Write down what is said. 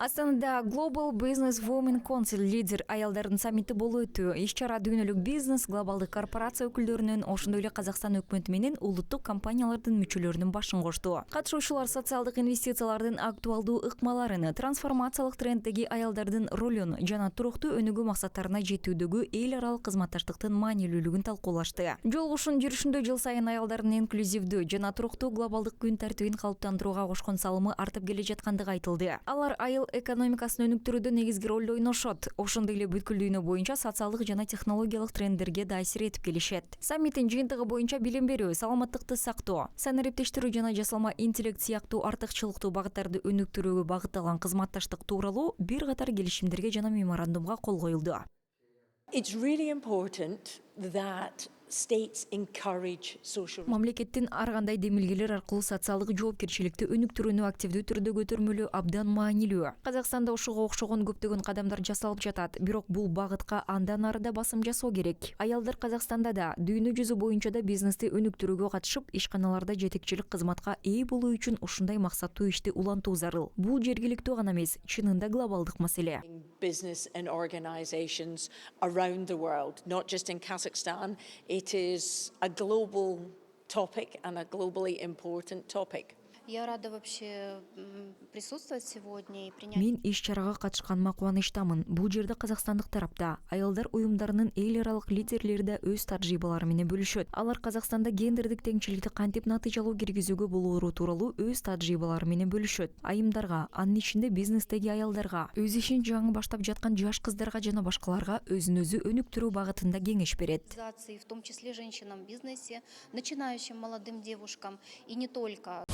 Астанада Global Business Women Council лидер аялдардын саммити болуп өтү. Иш-чара дүйнөлүк бизнес, глобалдык корпорация өкүлдөрүнүн, ошондой эле Казакстан өкмөтү менен улуттук компаниялардын мүчөлөрүнүн башын кошту. Катышуучулар социалдык инвестициялардын актуалдуу ыкмаларын, трансформациялык тренддеги аялдардын ролун жана туруктуу өнүгүү максаттарына жетүүдөгү эл аралык кызматташтыктын маанилүүлүгүн талкуулашты. Жолугушуунун жүрүшүндө жыл сайын аялдардын инклюзивдүү жана туруктуу глобалдык күн тартибин калыптандырууга кошкон салымы артып келе жаткандыгы айтылды. Алар айыл экономикасын өнүктүрүүдө негизги ролду ойношот. Ошондой эле бүткүл дүйнө боюнча социалдык жана технологиялык тренддерге да таасир этип келишет. Саммиттин жыйынтыгы боюнча билим берүү, саламаттыкты сактоо, санариптештирүү жана жасалма интеллект сыяктуу артыкчылыктуу багыттарды өнүктүрүүгө багытталган кызматташтык тууралуу бир катар келишимдерге жана меморандумга кол коюлду. It's really important that states encourage social. Мамлекеттин ар кандай демилгелер аркылуу социалдык жоопкерчиликти өнүктүрүүнү активдүү түрдө көтөрмөлү абдан маанилүү. Казакстанда ошого окшогон көптөгөн кадамдар жасалып жатат, бирок бул багытка андан ары да басым жасоо керек. Аялдар Казакстанда да, дүйнө жүзү боюнча да бизнести өнүктүрүүгө катышып, ишканаларда жетекчилик кызматка ээ болуу үчүн ушундай максаттуу ишти улантуу зарыл. Бул жергиликтүү гана эмес, чынында глобалдык маселе. Business and organizations around the world, not just in Kazakhstan. It is a global topic and a globally important topic. Я рада вообще присутствовать сегодня и принять. Мен иш-чарага катышканыма кубанычтамын. Бул жерде казакстандык тарапта аялдар уюмдарынын эл аралык лидерлери да өз тажрыйбалары менен бөлүшөт. Алар Казакстанда гендердик теңчиликти кантип натыйжалуу киргизүүгө болоору тууралуу өз тажрыйбалары менен бөлүшөт. Айымдарга, анын ичинде бизнестеги аялдарга, өз ишин жаңы баштап жаткан жаш кыздарга жана башкаларга өзүн өзү өнүктүрүү багытында кеңеш берет. В том числе женщинам в бизнесе, начинающим молодым девушкам и не только.